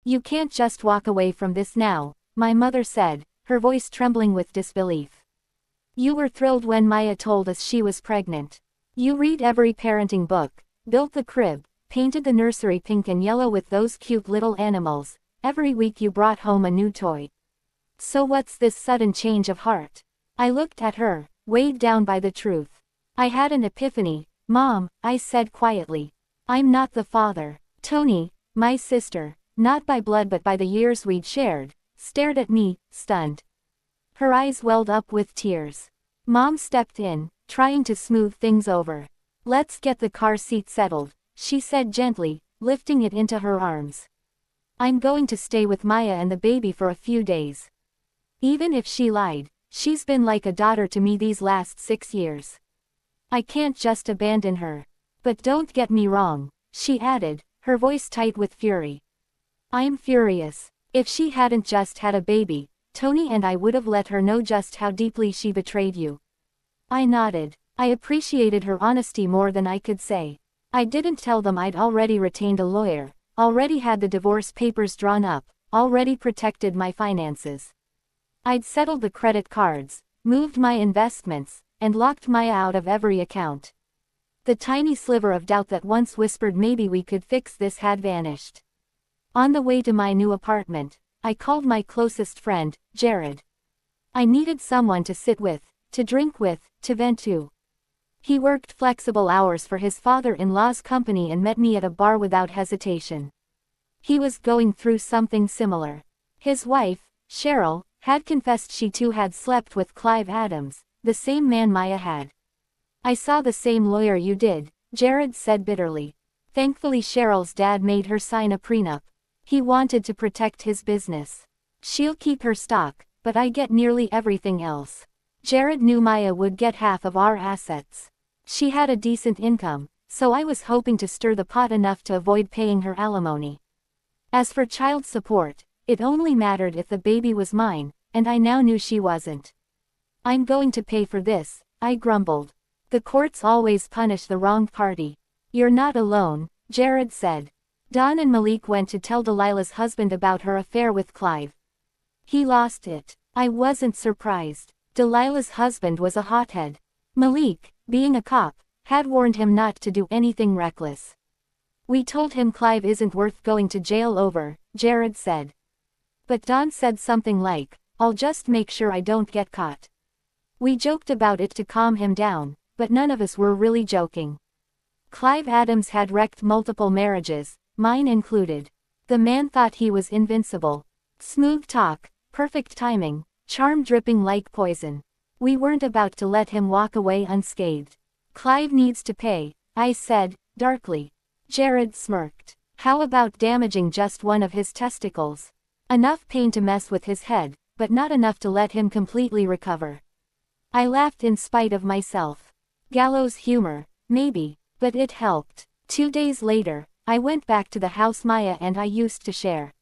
You can't just walk away from this now, my mother said, her voice trembling with disbelief. You were thrilled when Maya told us she was pregnant. You read every parenting book, built the crib, painted the nursery pink and yellow with those cute little animals. Every week you brought home a new toy. So what's this sudden change of heart? I looked at her, weighed down by the truth. I had an epiphany. Mom, I said quietly. I'm not the father. Tony, my sister, not by blood but by the years we'd shared, stared at me, stunned. Her eyes welled up with tears. Mom stepped in, trying to smooth things over. Let's get the car seat settled, she said gently, lifting it into her arms. I'm going to stay with Maya and the baby for a few days. Even if she lied, she's been like a daughter to me these last 6 years. I can't just abandon her. But don't get me wrong, she added, her voice tight with fury. I'm furious. If she hadn't just had a baby, Tony and I would have let her know just how deeply she betrayed you. I nodded. I appreciated her honesty more than I could say. I didn't tell them I'd already retained a lawyer, already had the divorce papers drawn up, already protected my finances. I'd settled the credit cards, moved my investments, and locked Maya out of every account. The tiny sliver of doubt that once whispered maybe we could fix this had vanished. On the way to my new apartment, I called my closest friend, Jared. I needed someone to sit with, to drink with, to vent to. He worked flexible hours for his father-in-law's company and met me at a bar without hesitation. He was going through something similar. His wife, Cheryl, had confessed she too had slept with Clive Adams, the same man Maya had. I saw the same lawyer you did, Jared said bitterly. Thankfully Cheryl's dad made her sign a prenup. He wanted to protect his business. She'll keep her stock, but I get nearly everything else. Jared knew Maya would get half of our assets. She had a decent income, so I was hoping to stir the pot enough to avoid paying her alimony. As for child support, it only mattered if the baby was mine, and I now knew she wasn't. I'm going to pay for this, I grumbled. The courts always punish the wrong party. You're not alone, Jared said. Don and Malik went to tell Delilah's husband about her affair with Clive. He lost it. I wasn't surprised. Delilah's husband was a hothead. Malik, being a cop, had warned him not to do anything reckless. We told him Clive isn't worth going to jail over, Jared said. But Don said something like, I'll just make sure I don't get caught. We joked about it to calm him down, but none of us were really joking. Clive Adams had wrecked multiple marriages, mine included. The man thought he was invincible. Smooth talk, perfect timing, charm dripping like poison. We weren't about to let him walk away unscathed. Clive needs to pay, I said, darkly. Jared smirked. How about damaging just one of his testicles? Enough pain to mess with his head, but not enough to let him completely recover. I laughed in spite of myself. Gallows humor, maybe, but it helped. 2 days later, I went back to the house Maya and I used to share.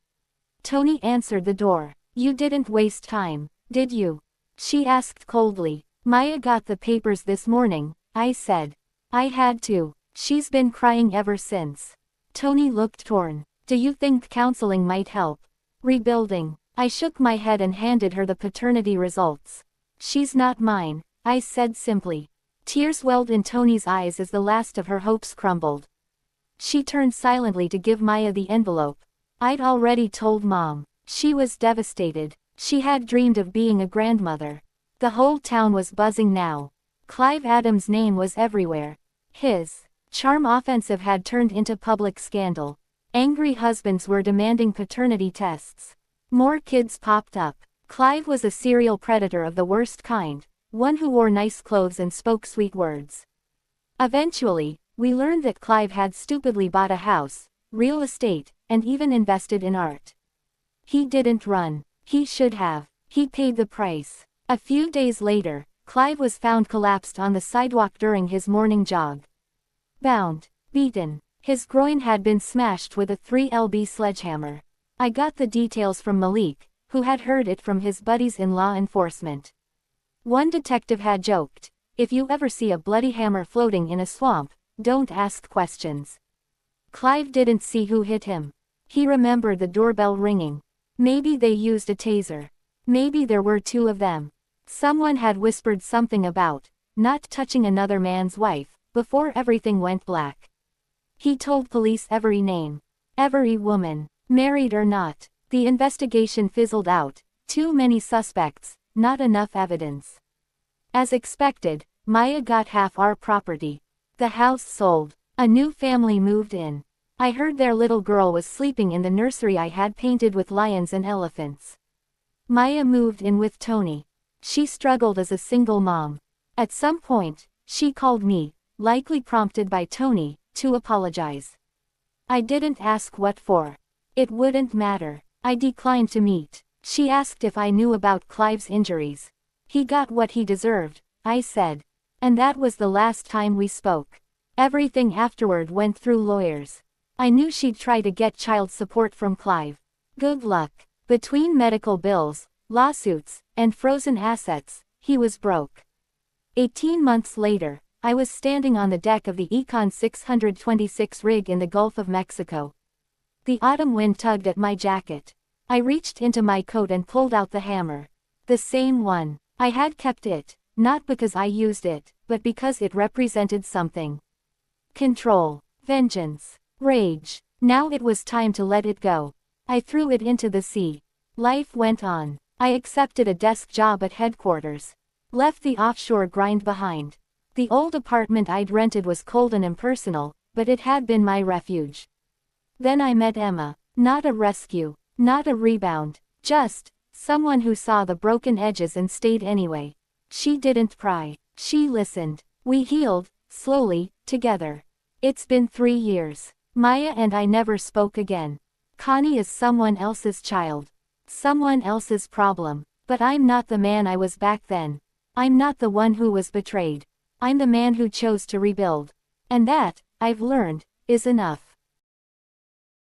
Tony answered the door. You didn't waste time, did you? She asked coldly. Maya got the papers this morning, I said. I had to. She's been crying ever since. Tony looked torn. Do you think counseling might help? Rebuilding. I shook my head and handed her the paternity results. She's not mine, I said simply. Tears welled in Tony's eyes as the last of her hopes crumbled. She turned silently to give Maya the envelope. I'd already told Mom. She was devastated. She had dreamed of being a grandmother. The whole town was buzzing now. Clive Adams' name was everywhere. His charm offensive had turned into public scandal. Angry husbands were demanding paternity tests. More kids popped up. Clive was a serial predator of the worst kind, one who wore nice clothes and spoke sweet words. Eventually, we learned that Clive had stupidly bought a house, real estate, and even invested in art. He didn't run. He should have. He paid the price. A few days later, Clive was found collapsed on the sidewalk during his morning jog. Bound, beaten. His groin had been smashed with a 3lb sledgehammer. I got the details from Malik, who had heard it from his buddies in law enforcement. One detective had joked, if you ever see a bloody hammer floating in a swamp, don't ask questions. Clive didn't see who hit him. He remembered the doorbell ringing. Maybe they used a taser. Maybe there were two of them. Someone had whispered something about not touching another man's wife before everything went black. He told police every name, every woman, married or not. The investigation fizzled out. Too many suspects, not enough evidence. As expected, Maya got half our property. The house sold. A new family moved in. I heard their little girl was sleeping in the nursery I had painted with lions and elephants. Maya moved in with Tony. She struggled as a single mom. At some point, she called me, likely prompted by Tony, to apologize. I didn't ask what for. It wouldn't matter. I declined to meet. She asked if I knew about Clive's injuries. He got what he deserved, I said. And that was the last time we spoke. Everything afterward went through lawyers. I knew she'd try to get child support from Clive. Good luck. Between medical bills, lawsuits, and frozen assets, he was broke. 18 months later, I was standing on the deck of the Econ 626 rig in the Gulf of Mexico. The autumn wind tugged at my jacket. I reached into my coat and pulled out the hammer. The same one. I had kept it, not because I used it, but because it represented something. Control, vengeance, rage. Now it was time to let it go. I threw it into the sea. Life went on. I accepted a desk job at headquarters. Left the offshore grind behind. The old apartment I'd rented was cold and impersonal, but it had been my refuge. Then I met Emma. Not a rescue, not a rebound, just someone who saw the broken edges and stayed anyway. She didn't pry. She listened. We healed, slowly, together. It's been 3 years. Maya and I never spoke again. Connie is someone else's child. Someone else's problem. But I'm not the man I was back then. I'm not the one who was betrayed. I'm the man who chose to rebuild. And that, I've learned, is enough.